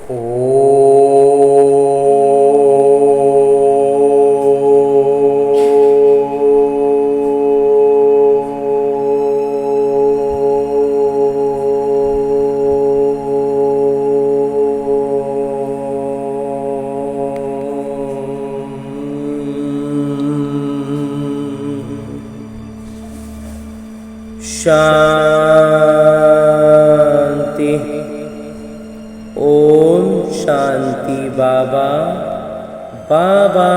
शांति। ओम शांति बाबा। बाबा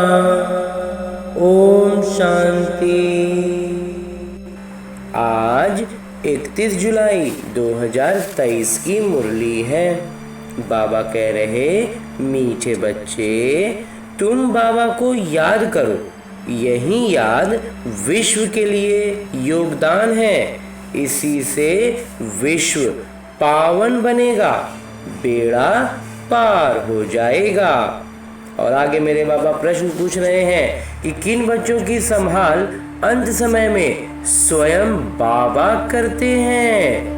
ओम शांति। आज 31 जुलाई 2023 की मुरली है। बाबा कह रहे, मीठे बच्चे तुम बाबा को याद करो, यही याद विश्व के लिए योगदान है। इसी से विश्व पावन बनेगा, बेड़ा पार हो जाएगा। और आगे मेरे बाबा प्रश्न पूछ रहे हैं कि किन बच्चों की संभाल अंत समय में स्वयं बाबा करते हैं।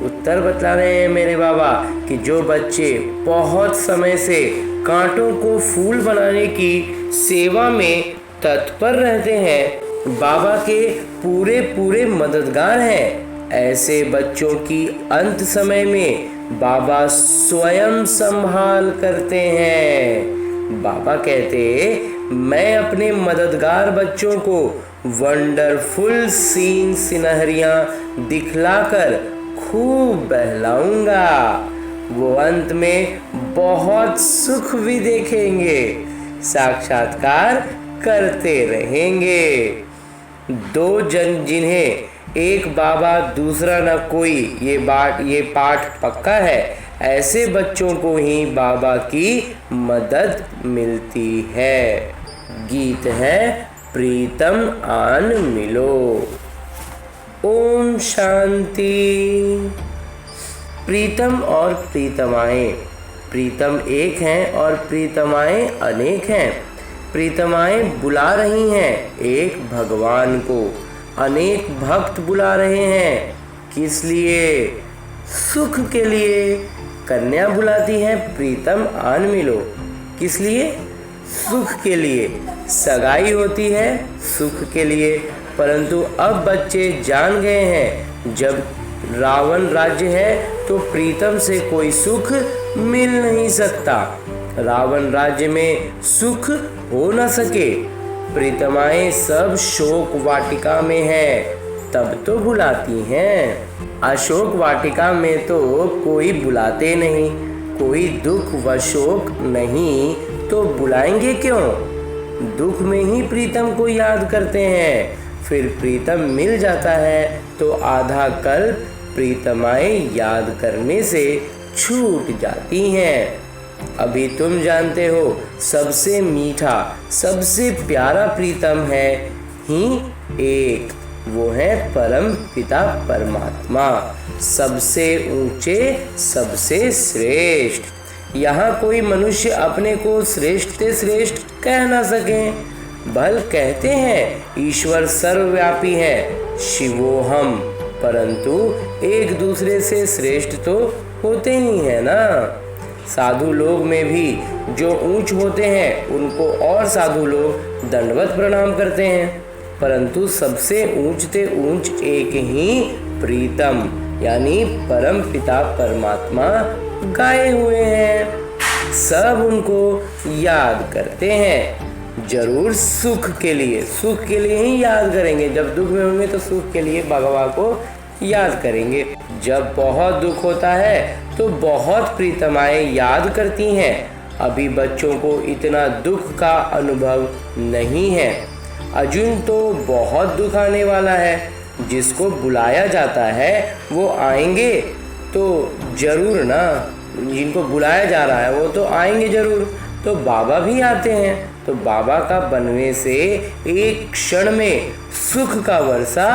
उत्तर बतला रहे हैं मेरे बाबा कि जो बच्चे बहुत समय से कांटों को फूल बनाने की सेवा में तत्पर रहते हैं, बाबा के पूरे पूरे मददगार हैं। ऐसे बच्चों की अंत समय में बाबा स्वयं संभाल करते हैं। बाबा कहते, मैं अपने मददगार बच्चों को वंडरफुल सीन सिनहरियां दिखलाकर खूब बहलाऊंगा। वो अंत में बहुत सुख भी देखेंगे, साक्षात्कार करते रहेंगे। दो जन जिन्हें एक बाबा दूसरा न कोई, ये पाठ पक्का है। ऐसे बच्चों को ही बाबा की मदद मिलती है। गीत है प्रीतम आन मिलो। ओम शांति। प्रीतम और प्रीतमाएं, प्रीतम एक हैं और प्रीतमाएं अनेक हैं। प्रीतमाएं बुला रही हैं एक भगवान को, अनेक भक्त बुला रहे हैं। किस लिए? सुख के लिए। कन्या बुलाती है प्रीतम आन मिलो। किस लिए? सुख के लिए। सगाई होती है सुख के लिए। परंतु अब बच्चे जान गए हैं, जब रावण राज्य है तो प्रीतम से कोई सुख मिल नहीं सकता। रावण राज्य में सुख हो न सके। प्रीतमाएं सब शोक वाटिका में हैं, तब तो बुलाती हैं। अशोक वाटिका में तो कोई बुलाते नहीं। कोई दुख व शोक नहीं तो बुलाएंगे क्यों? दुख में ही प्रीतम को याद करते हैं। फिर प्रीतम मिल जाता है तो आधा कल्प प्रीतमाएं याद करने से छूट जाती हैं। अभी तुम जानते हो, सबसे मीठा सबसे प्यारा प्रीतम है ही एक, वो है परम पिता परमात्मा, सबसे ऊंचे सबसे श्रेष्ठ। यहाँ कोई मनुष्य अपने को श्रेष्ठ से श्रेष्ठ कह ना सके। भल कहते हैं ईश्वर सर्वव्यापी है, शिवोहम, परंतु एक दूसरे से श्रेष्ठ तो होते ही है ना। साधु लोग में भी जो ऊंच होते हैं उनको और साधु लोग दंडवत प्रणाम करते हैं, परंतु सबसे ऊंचते ऊंच एक ही प्रीतम यानी परम पिता परमात्मा गाए हुए हैं। सब उनको याद करते हैं। जरूर सुख के लिए ही याद करेंगे। जब दुख में होंगे तो सुख के लिए भगवान को याद करेंगे। जब बहुत दुख होता है तो बहुत प्रीतमाएं याद करती हैं। अभी बच्चों को इतना दुख का अनुभव नहीं है। अर्जुन तो बहुत दुख आने वाला है। जिसको बुलाया जाता है वो आएंगे तो जरूर ना। जिनको बुलाया जा रहा है वो तो आएंगे जरूर। तो बाबा भी आते हैं, तो बाबा का बनने से एक क्षण में सुख का वर्षा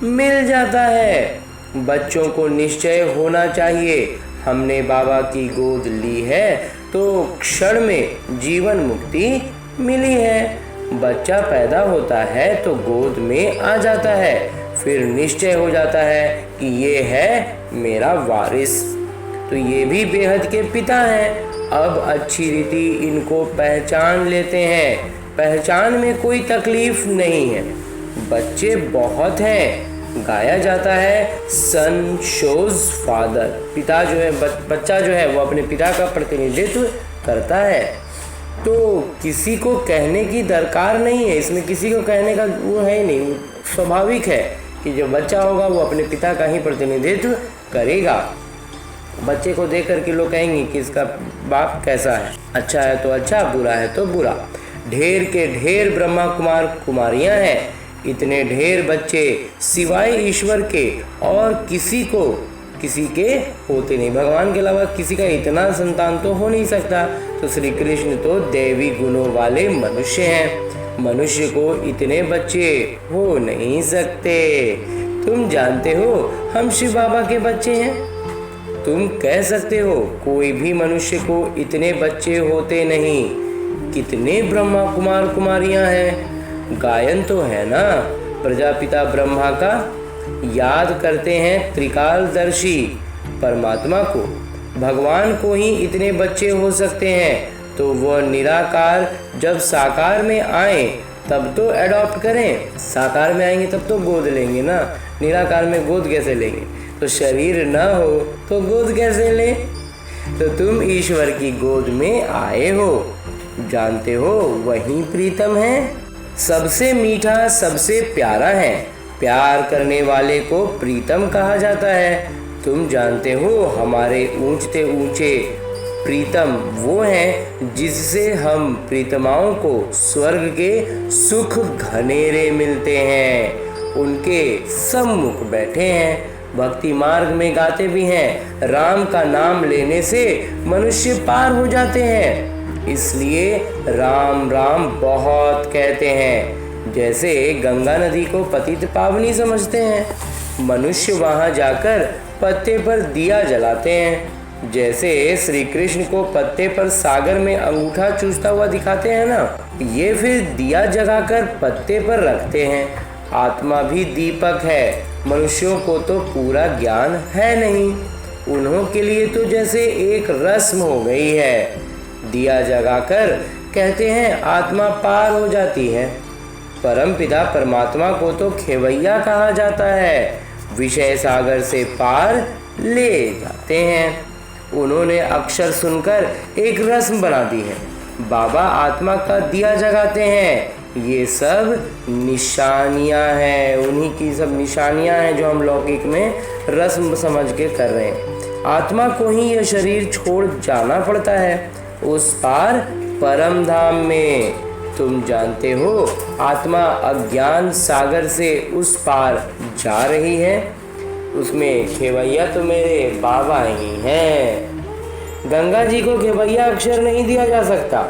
मिल जाता है। बच्चों को निश्चय होना चाहिए, हमने बाबा की गोद ली है तो क्षण में जीवन मुक्ति मिली है। बच्चा पैदा होता है तो गोद में आ जाता है, फिर निश्चय हो जाता है कि ये है मेरा वारिस। तो ये भी बेहद के पिता हैं। अब अच्छी रीति इनको पहचान लेते हैं। पहचान में कोई तकलीफ नहीं है। बच्चे बहुत हैं। गाया जाता है सन शोज फादर। पिता जो है बच्चा जो है वो अपने पिता का प्रतिनिधित्व करता है। तो किसी को कहने की दरकार नहीं है, इसमें किसी को कहने का वो है ही नहीं। स्वाभाविक है कि जो बच्चा होगा वो अपने पिता का ही प्रतिनिधित्व करेगा। बच्चे को देख करके लोग कहेंगे कि इसका बाप कैसा है, अच्छा है तो अच्छा, बुरा है तो बुरा। ढेर के ढेर ब्रह्मा कुमार कुमारियां हैं। इतने ढेर बच्चे सिवाय ईश्वर के और किसी के होते नहीं। भगवान के अलावा किसी का इतना संतान तो हो नहीं सकता। तो श्री कृष्ण तो दैवी गुणों वाले मनुष्य हैं। मनुष्य को इतने बच्चे हो नहीं सकते। तुम जानते हो हम शिव बाबा के बच्चे हैं। तुम कह सकते हो कोई भी मनुष्य को इतने बच्चे होते नहीं। कितने ब्रह्मा कुमार कुमारियां हैं। गायन तो है ना, प्रजापिता ब्रह्मा का याद करते हैं त्रिकालदर्शी परमात्मा को। भगवान को ही इतने बच्चे हो सकते हैं तो वह निराकार जब साकार में आए तब तो एडॉप्ट करें। साकार में आएंगे तब तो गोद लेंगे ना, निराकार में गोद कैसे लेंगे? तो शरीर न हो तो गोद कैसे ले? तो तुम ईश्वर की गोद में आए हो, जानते हो वही प्रीतम है। सबसे मीठा सबसे प्यारा है। प्यार करने वाले को प्रीतम कहा जाता है। तुम जानते हो हमारे ऊंचते ऊंचे प्रीतम वो हैं जिससे हम प्रीतमाओं को स्वर्ग के सुख घनेरे मिलते हैं। उनके सम्मुख बैठे हैं। भक्ति मार्ग में गाते भी हैं, राम का नाम लेने से मनुष्य पार हो जाते हैं। इसलिए राम राम बहुत कहते हैं। जैसे गंगा नदी को पतित पावनी समझते हैं, मनुष्य वहां जाकर पत्ते पर दिया जलाते हैं। जैसे श्री कृष्ण को पत्ते पर सागर में अंगूठा चूसता हुआ दिखाते हैं ना, ये फिर दिया जगाकर पत्ते पर रखते हैं। आत्मा भी दीपक है। मनुष्यों को तो पूरा ज्ञान है नहीं, उन्हों के लिए तो जैसे एक रस्म हो गई है। दिया जगाकर कहते हैं आत्मा पार हो जाती है। परमपिता परमात्मा को तो खेवैया कहा जाता है। विषय सागर से पार ले जाते हैं। उन्होंने अक्षर सुनकर एक रस्म बना दी है। बाबा आत्मा का दिया जगाते हैं। ये सब निशानियां हैं, उन्हीं की सब निशानियां हैं जो हम लौकिक में रस्म समझ के कर रहे हैं। आत्मा को ही यह शरीर छोड़ जाना पड़ता है उस पार परम धाम में। तुम जानते हो आत्मा अज्ञान सागर से उस पार जा रही है। उसमें खेवैया तो मेरे बाबा ही हैं। गंगा जी को खेवैया अक्षर नहीं दिया जा सकता।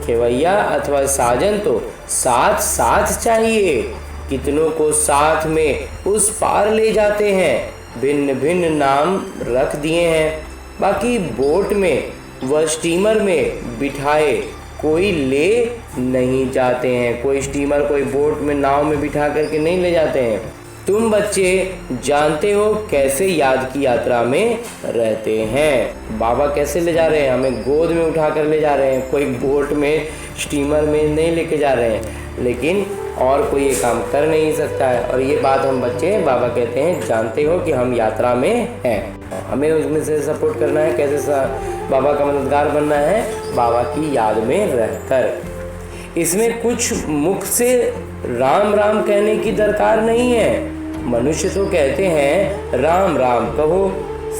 खेवैया अथवा साजन तो साथ साथ चाहिए। कितनों को साथ में उस पार ले जाते हैं। भिन्न भिन्न नाम रख दिए हैं। बाकी बोट में व स्टीमर में बिठाए कोई ले नहीं जाते हैं। कोई स्टीमर कोई बोट में नाव में बिठा करके नहीं ले जाते हैं। तुम बच्चे जानते हो कैसे याद की यात्रा में रहते हैं। बाबा कैसे ले जा रहे हैं? हमें गोद में उठा कर ले जा रहे हैं। कोई बोट में स्टीमर में नहीं लेके जा रहे हैं। लेकिन और कोई ये काम कर नहीं सकता है। और ये बात हम बच्चे बाबा कहते हैं जानते हो कि हम यात्रा में हैं। हमें उसमें से सपोर्ट करना है। कैसे बाबा का मददगार बनना है? बाबा की याद में रहकर। इसमें कुछ मुख से राम राम कहने की दरकार नहीं है। मनुष्य तो कहते हैं राम राम कहो,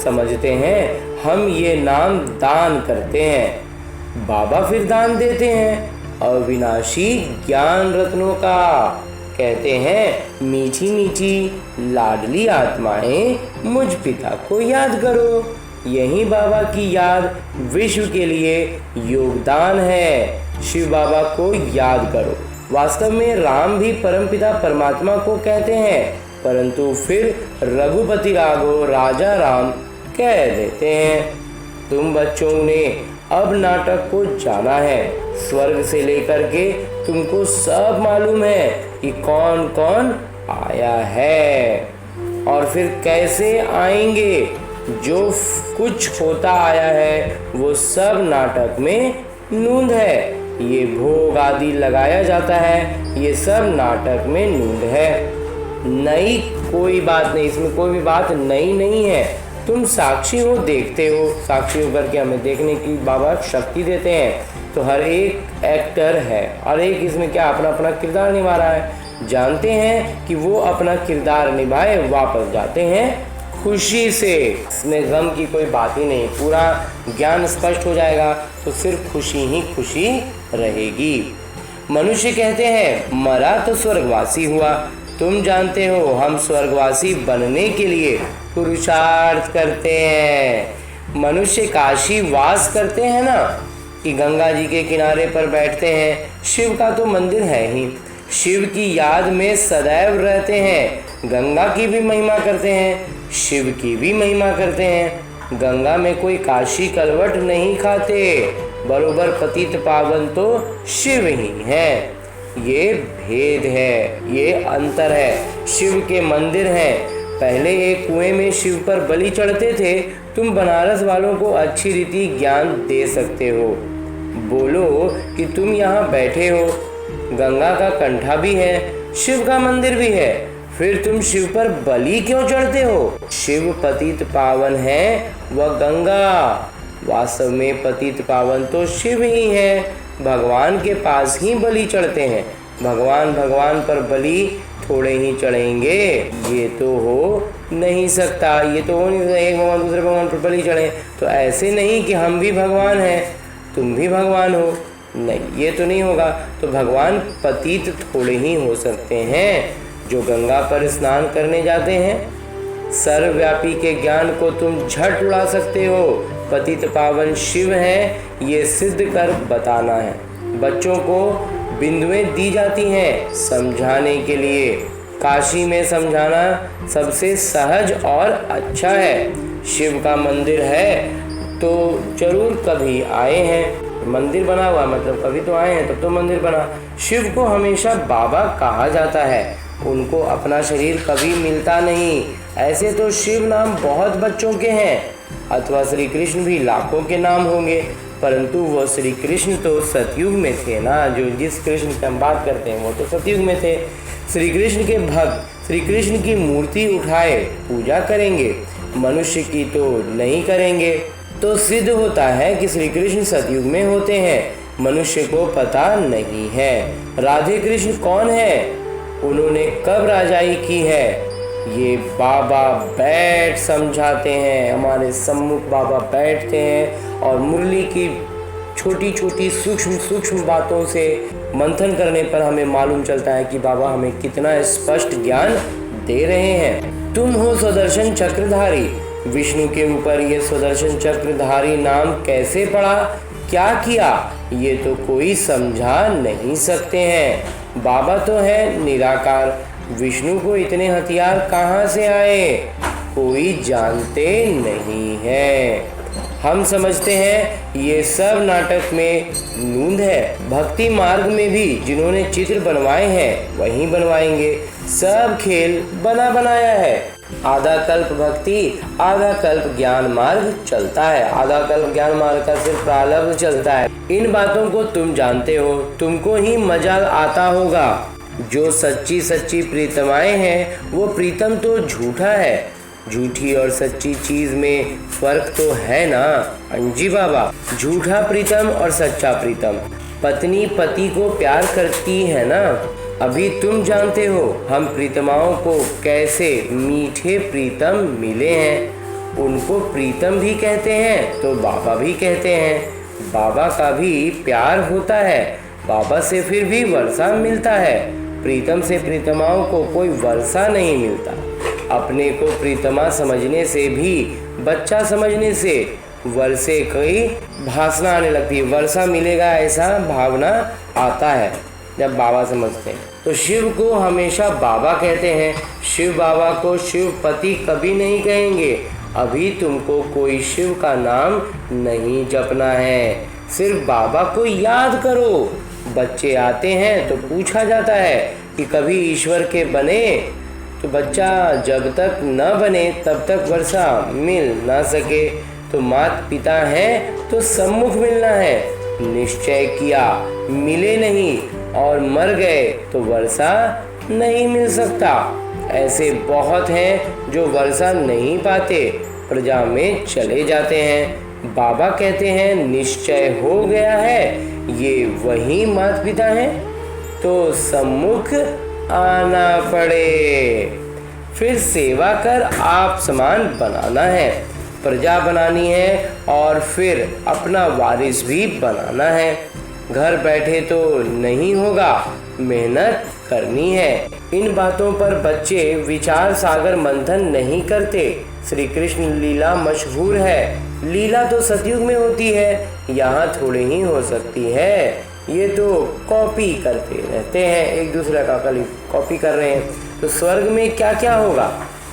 समझते हैं हम ये नाम दान करते हैं। बाबा फिर दान देते हैं अविनाशी ज्ञान रत्नों का। कहते हैं मीठी मीठी लाडली आत्माएं मुझ पिता को याद करो। यही बाबा की याद विश्व के लिए योगदान है। शिव बाबा को याद करो। वास्तव में राम भी परमपिता परमात्मा को कहते हैं, परंतु फिर रघुपति राघव राजा राम कह देते हैं। तुम बच्चों ने अब नाटक को जाना है। स्वर्ग से लेकर के तुमको सब मालूम है कि कौन कौन आया है और फिर कैसे आएंगे। जो कुछ होता आया है वो सब नाटक में नूंद है। ये भोग आदि लगाया जाता है, ये सब नाटक में नूंद है। नई कोई बात नहीं, इसमें कोई भी बात नई नहीं है। तुम साक्षी हो, देखते हो, साक्षी होकर के हमें देखने की बाबा शक्ति देते हैं। तो हर एक एक्टर है, हर एक इसमें क्या अपना अपना किरदार निभा रहा है। जानते हैं कि वो अपना किरदार निभाए, वापस जाते हैं खुशी से। इसमें गम की कोई बात ही नहीं, पूरा ज्ञान स्पष्ट हो जाएगा तो सिर्फ खुशी ही खुशी रहेगी। मनुष्य कहते हैं मरा तो स्वर्गवासी हुआ। तुम जानते हो हम स्वर्गवासी बनने के लिए पुरुषार्थ करते हैं। मनुष्य काशी वास करते हैं ना, कि गंगा जी के किनारे पर बैठते हैं। शिव का तो मंदिर है ही, शिव की याद में सदैव रहते हैं। गंगा की भी महिमा करते हैं, शिव की भी महिमा करते हैं। गंगा में कोई काशी कलवट नहीं खाते, बरोबर पतित पावन तो शिव ही है। ये भेद है, ये अंतर है। शिव के मंदिर हैं। पहले एक कुएं में शिव पर बलि चढ़ते थे। तुम बनारस वालों को अच्छी रीति ज्ञान दे सकते हो। बोलो कि तुम यहाँ बैठे हो, गंगा का कंठा भी है, शिव का मंदिर भी है, फिर तुम शिव पर बलि क्यों चढ़ते हो? शिव पतित पावन है, वह गंगा। वास्तव में पतित पावन तो शिव ही है। भगवान के पास ही बलि चढ़ते हैं। भगवान पर बलि थोड़े ही चढ़ेंगे, ये तो हो नहीं सकता। ये तो हो नहीं सकता एक भगवान दूसरे भगवान पर बलि चढ़े। तो ऐसे नहीं कि हम भी भगवान हैं, तुम भी भगवान हो, नहीं, ये तो नहीं होगा। तो भगवान पतित थोड़े ही हो सकते हैं जो गंगा पर स्नान करने जाते हैं। सर्वव्यापी के ज्ञान को तुम झट उड़ा सकते हो। पतित पावन शिव है, ये सिद्ध कर बताना है। बच्चों को बिंदुएं दी जाती हैं समझाने के लिए। काशी में समझाना सबसे सहज और अच्छा है। शिव का मंदिर है तो जरूर कभी आए हैं। मंदिर बना हुआ मतलब कभी तो आए हैं, तब तो मंदिर बना। शिव को हमेशा बाबा कहा जाता है, उनको अपना शरीर कभी मिलता नहीं। ऐसे तो शिव नाम बहुत बच्चों के हैं, अथवा श्री कृष्ण भी लाखों के नाम होंगे, परंतु वो श्री कृष्ण तो सतयुग में थे ना। जो जिस कृष्ण की हम बात करते हैं वो तो सतयुग में थे। श्री कृष्ण के भक्त श्री कृष्ण की मूर्ति उठाए पूजा करेंगे, मनुष्य की तो नहीं करेंगे। तो सिद्ध होता है कि श्री कृष्ण सतयुग में होते हैं, मनुष्य को पता नहीं है। राधे कृष्ण कौन है, उन्होंने कब राजाई की है, ये बाबा बैठ समझाते हैं। हमारे सम्मुख बाबा बैठते हैं और मुरली की छोटी छोटी सूक्ष्म बातों से मंथन करने पर हमें मालूम चलता है कि बाबा हमें कितना स्पष्ट ज्ञान दे रहे हैं। तुम हो सुदर्शन चक्रधारी। विष्णु के ऊपर ये सुदर्शन चक्रधारी नाम कैसे पड़ा, क्या किया, ये तो कोई समझा नहीं सकते हैं। बाबा तो है निराकार, विष्णु को इतने हथियार कहाँ से आए, कोई जानते नहीं है। हम समझते हैं ये सब नाटक में नूंद है। भक्ति मार्ग में भी जिन्होंने चित्र बनवाए हैं वही बनवाएंगे। सब खेल बना बनाया है। आधा कल्प भक्ति, आधा कल्प ज्ञान मार्ग चलता है। आधा कल्प ज्ञान मार्ग का सिर्फ प्रारंभ चलता है। इन बातों को तुम जानते हो, तुमको ही मजा आता होगा। जो सच्ची सच्ची प्रीतमाएं हैं वो प्रीतम तो झूठा है। झूठी और सच्ची चीज में फर्क तो है ना अंजी बाबा। झूठा प्रीतम और सच्चा प्रीतम, पत्नी पति को प्यार करती है ना। अभी तुम जानते हो हम प्रीतमाओं को कैसे मीठे प्रीतम मिले हैं। उनको प्रीतम भी कहते हैं तो बाबा भी कहते हैं। बाबा का भी प्यार होता है, बाबा से फिर भी वर्षा मिलता है। प्रीतम से प्रीतमाओं को कोई वर्षा नहीं मिलता। अपने को प्रीतमा समझने से भी, बच्चा समझने से वर्षे की भासना आने लगती है। वर्षा मिलेगा ऐसा भावना आता है जब बाबा समझते हैं। तो शिव को हमेशा बाबा कहते हैं। शिव बाबा को शिवपति कभी नहीं कहेंगे। अभी तुमको कोई शिव का नाम नहीं जपना है, सिर्फ बाबा को याद करो। बच्चे आते हैं तो पूछा जाता है कि कभी ईश्वर के बने, तो बच्चा जब तक न बने तब तक वर्षा मिल ना सके। तो माता पिता हैं तो सम्मुख मिलना है। निश्चय किया मिले नहीं और मर गए तो वर्षा नहीं मिल सकता। ऐसे बहुत हैं जो वर्षा नहीं पाते, प्रजा में चले जाते हैं। बाबा कहते हैं निश्चय हो गया है, ये वही माता पिता हैं तो सम्मुख आना पड़े। फिर सेवा कर आप समान बनाना है, प्रजा बनानी है और फिर अपना वारिस भी बनाना है। घर बैठे तो नहीं होगा, मेहनत करनी है। इन बातों पर बच्चे विचार सागर मंथन नहीं करते। श्री कृष्ण लीला मशहूर है। लीला तो सतयुग में होती है, यहाँ थोड़ी ही हो सकती है। ये तो कॉपी करते रहते हैं, एक दूसरे का कॉपी कर रहे हैं। तो स्वर्ग में क्या क्या होगा,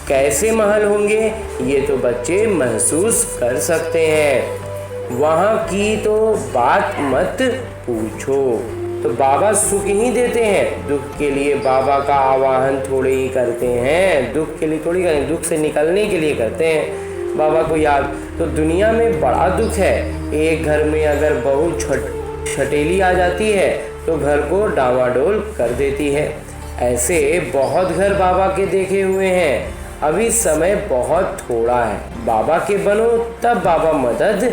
कैसे महल होंगे, ये तो बच्चे महसूस कर सकते हैं। वहाँ की तो बात मत पूछो। तो बाबा सुख ही देते हैं, दुख के लिए बाबा का आवाहन थोड़े ही करते हैं। दुख के लिए थोड़ी करें, दुख से निकलने के लिए करते हैं बाबा को याद। तो दुनिया में बड़ा दुख है। एक घर में अगर बहू छटेली आ जाती है तो घर को डावाडोल कर देती है। ऐसे बहुत घर बाबा के देखे हुए हैं। अभी समय बहुत थोड़ा है, बाबा के बनो तब बाबा मदद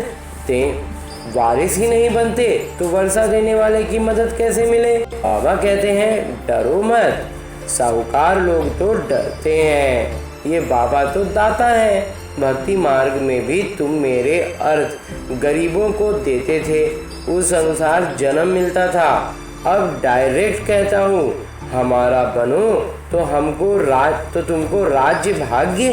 दें। वारिस ही नहीं बनते तो वर्षा देने वाले की मदद कैसे मिले। बाबा कहते हैं डरो मत, साहूकार लोग तो डरते हैं, ये बाबा तो दाता है। भक्ति मार्ग में भी तुम मेरे अर्थ गरीबों को देते थे, उस अनुसार जन्म मिलता था। अब डायरेक्ट कहता हूँ, हमारा बनो तो तुमको राज्य भाग्य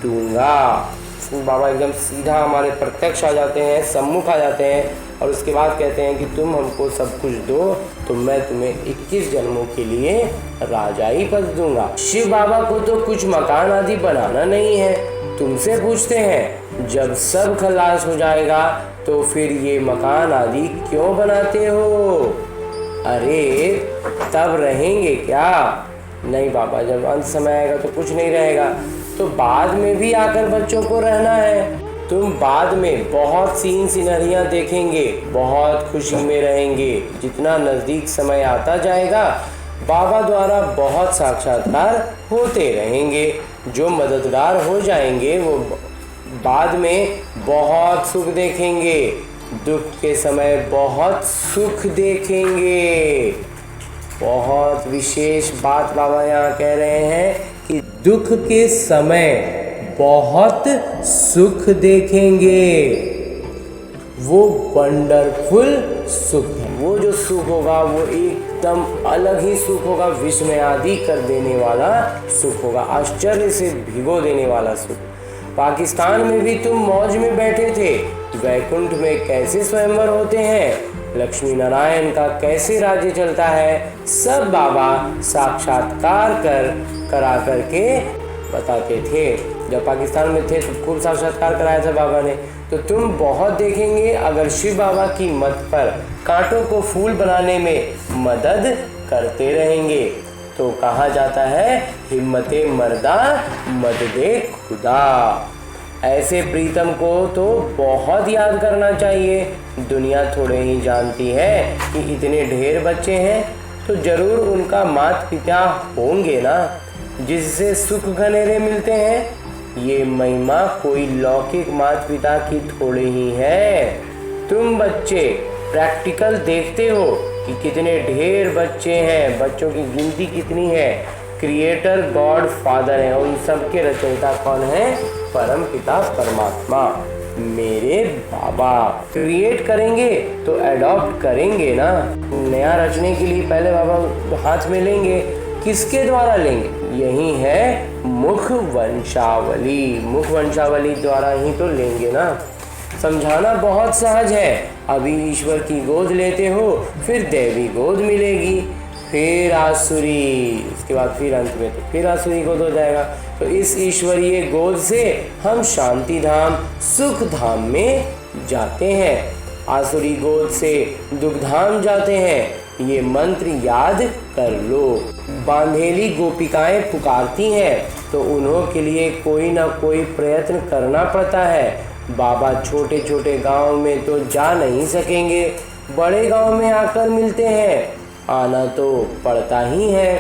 दूंगा। बाबा एकदम सीधा हमारे प्रत्यक्ष आ जाते हैं, सम्मुख आ जाते हैं और उसके बाद कहते हैं कि तुम हमको सब कुछ दो तो मैं तुम्हें 21 जन्मों के लिए राजाई पद दूंगा। शिव बाबा को तो कुछ मकान आदि बनाना नहीं है, तुमसे पूछते हैं जब सब खलास हो जाएगा तो फिर ये मकान आदि क्यों बनाते हो। अरे तब रहेंगे क्या। नहीं बाबा, जब अंत समय आएगा तो कुछ नहीं रहेगा। तो बाद में भी आकर बच्चों को रहना है। तुम बाद में बहुत सीन सिनरियाँ देखेंगे, बहुत खुशी में रहेंगे। जितना नज़दीक समय आता जाएगा बाबा द्वारा बहुत साक्षात्कार होते रहेंगे। जो मददगार हो जाएंगे वो बाद में बहुत सुख देखेंगे, दुख के समय बहुत सुख देखेंगे। बहुत विशेष बात बाबा यहाँ कह रहे हैं कि दुख के समय बहुत सुख देखेंगे। वो वंडरफुल सुख है। वो जो सुख होगा वो एकदम अलग ही सुख होगा, विस्मय आदि कर देने वाला सुख होगा, आश्चर्य से भिगो देने वाला सुख। पाकिस्तान में भी तुम मौज में बैठे थे, वैकुंठ में कैसे स्वयंवर होते हैं, लक्ष्मी नारायण का कैसे राज्य चलता है, सब बाबा साक्षात्कार करा करके बताते थे। जब पाकिस्तान में थे तो खूब साक्षात्कार कराया था बाबा ने। तो तुम बहुत देखेंगे अगर शिव बाबा की मत पर कांटों को फूल बनाने में मदद करते रहेंगे। तो कहा जाता है हिम्मते मर्दा मददे खुदा। ऐसे प्रीतम को तो बहुत याद करना चाहिए। दुनिया थोड़े ही जानती है कि इतने ढेर बच्चे हैं तो जरूर उनका माता पिता होंगे ना, जिससे सुख घनेरे मिलते हैं। ये महिमा कोई लौकिक माता पिता की थोड़ी ही है। तुम बच्चे प्रैक्टिकल देखते हो कि कितने ढेर बच्चे हैं, बच्चों की गिनती कितनी है। क्रिएटर गॉड फादर है, उन सब के रचयिता कौन है, परम पिता परमात्मा मेरे बाबा। क्रिएट करेंगे तो एडॉप्ट करेंगे ना। नया रचने के लिए पहले बाबा हाथ में लेंगे, किसके द्वारा लेंगे, यही है मुख वंशावली। मुख वंशावली द्वारा ही तो लेंगे ना। समझाना बहुत सहज है। अभी ईश्वर की गोद लेते हो, फिर देवी गोद मिलेगी, फिर आसुरी, उसके बाद फिर अंत में तो फिर आसुरी गोद हो जाएगा। तो इस ईश्वरीय गोद से हम शांति धाम सुख धाम में जाते हैं, आसुरी गोद से दुख धाम जाते हैं। ये मंत्र याद कर लो। बांधेली गोपिकाएं पुकारती हैं तो उन्हों के लिए कोई ना कोई प्रयत्न करना पड़ता है। बाबा छोटे छोटे गांव में तो जा नहीं सकेंगे, बड़े गांव में आकर मिलते हैं, आना तो पड़ता ही है।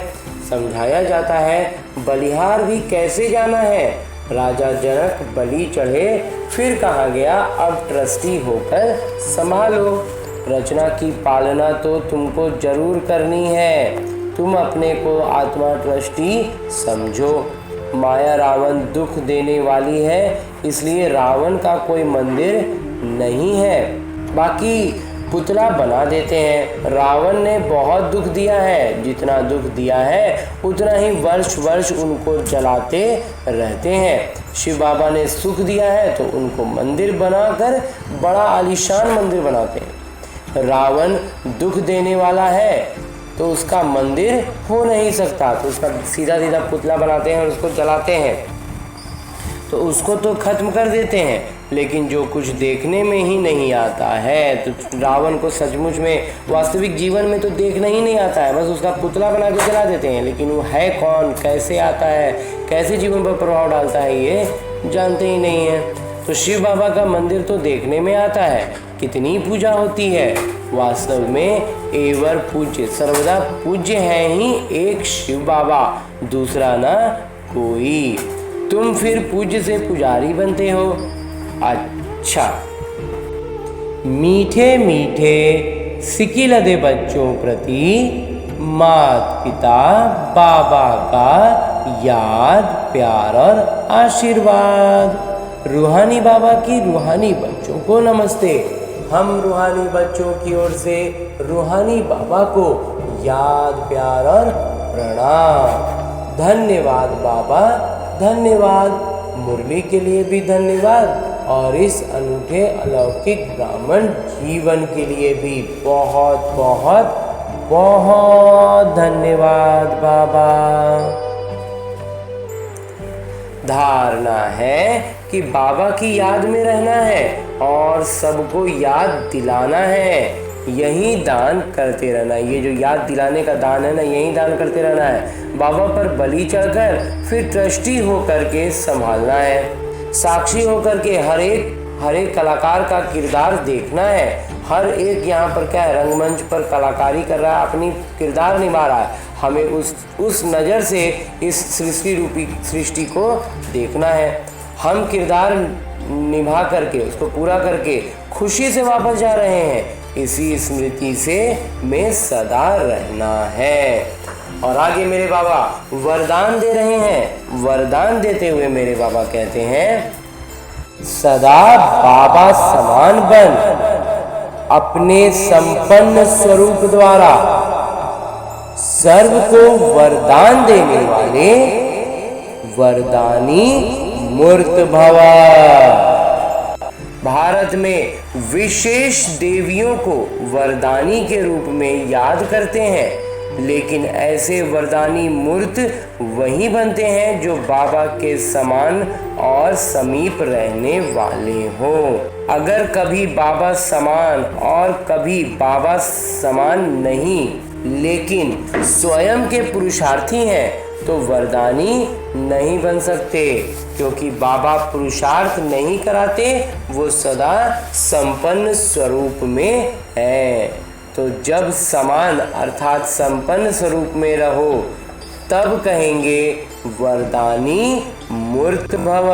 समझाया जाता है बलिहार भी कैसे जाना है। राजा जनक बलि चढ़े, फिर कहा गया अब ट्रस्टी होकर संभालो। रचना की पालना तो तुमको जरूर करनी है। तुम अपने को आत्मा ट्रस्टी समझो। माया रावण दुख देने वाली है, इसलिए रावण का कोई मंदिर नहीं है, बाकी पुतला बना देते हैं। रावण ने बहुत दुख दिया है, जितना दुख दिया है उतना ही वर्ष वर्ष उनको जलाते रहते हैं। शिव बाबा ने सुख दिया है तो उनको मंदिर बनाकर बड़ा आलीशान मंदिर बनाते हैं। रावण दुख देने वाला है तो उसका मंदिर हो नहीं सकता, तो उसका सीधा सीधा पुतला बनाते हैं और उसको जलाते हैं, तो उसको तो खत्म कर देते हैं। लेकिन जो कुछ देखने में ही नहीं आता है, तो रावण को सचमुच में वास्तविक जीवन में तो देखना ही नहीं आता है, बस उसका पुतला बना के जला देते हैं। लेकिन वो है कौन, कैसे आता है, कैसे जीवन पर प्रभाव डालता है, ये जानते ही नहीं है। तो शिव बाबा का मंदिर तो देखने में आता है, कितनी पूजा होती है, वास्तव में एवर पूज्य सर्वदा पूज्य है ही एक शिव बाबा, दूसरा ना कोई। तुम फिर पूज्य से पुजारी बनते हो। अच्छा, मीठे मीठे सिकिलदे बच्चों प्रति माता पिता बाबा का याद प्यार और आशीर्वाद। रूहानी बाबा की रूहानी बच्चों को नमस्ते। हम रूहानी बच्चों की ओर से रूहानी बाबा को याद प्यार और प्रणाम। धन्यवाद बाबा, धन्यवाद। मुरली के लिए भी धन्यवाद और इस अनूठे अलौकिक ब्राह्मण जीवन के लिए भी बहुत बहुत बहुत धन्यवाद बाबा। धारणा है कि बाबा की याद में रहना है और सबको याद दिलाना है, यही दान करते रहना। ये जो याद दिलाने का दान है ना, यही दान करते रहना है। बाबा पर बलि चढ़कर फिर ट्रस्टी होकर के संभालना है। साक्षी होकर के हर एक कलाकार का किरदार देखना है। हर एक यहाँ पर क्या है, रंगमंच पर कलाकारी कर रहा है, अपनी किरदार निभा रहा है। हमें उस नज़र से इस सृष्टि रूपी सृष्टि को देखना है। हम किरदार निभा करके उसको पूरा करके खुशी से वापस जा रहे हैं। इसी स्मृति से में सदा रहना है। और आगे मेरे बाबा वरदान दे रहे हैं। वरदान देते हुए मेरे बाबा कहते हैं, सदा बाबा समान बन, अपने संपन्न स्वरूप द्वारा सर्व को वरदान देने वाले वरदानी मूर्त भवा। भारत में विशेष देवियों को वरदानी के रूप में याद करते हैं, लेकिन ऐसे वरदानी मूर्त वही बनते हैं जो बाबा के समान और समीप रहने वाले हो। अगर कभी बाबा समान और कभी बाबा समान नहीं, लेकिन स्वयं के पुरुषार्थी हैं, तो वरदानी नहीं बन सकते, क्योंकि बाबा पुरुषार्थ नहीं कराते, वो सदा संपन्न स्वरूप में है। तो जब समान अर्थात संपन्न स्वरूप में रहो, तब कहेंगे वरदानी मूर्त भव।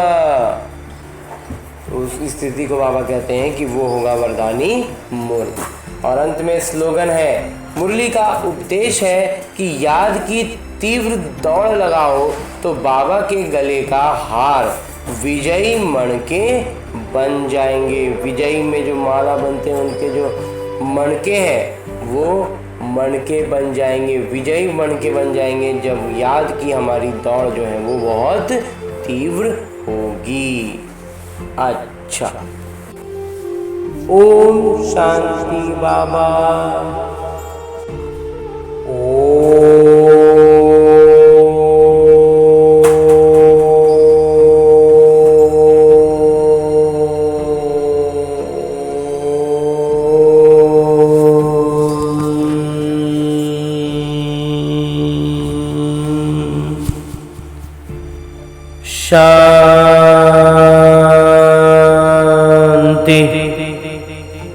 उस स्थिति को बाबा कहते हैं कि वो होगा वरदानी मूर्त। और अंत में स्लोगन है, मुरली का उपदेश है कि याद की तीव्र दौड़ लगाओ तो बाबा के गले का हार विजयी मणके बन जाएंगे। विजयी में जो माला बनते हैं, उनके जो मणके हैं वो मणके बन जाएंगे, विजयी मणके बन जाएंगे, जब याद की हमारी दौड़ जो है वो बहुत तीव्र होगी। अच्छा, ओम शांति बाबा। ओम शांति।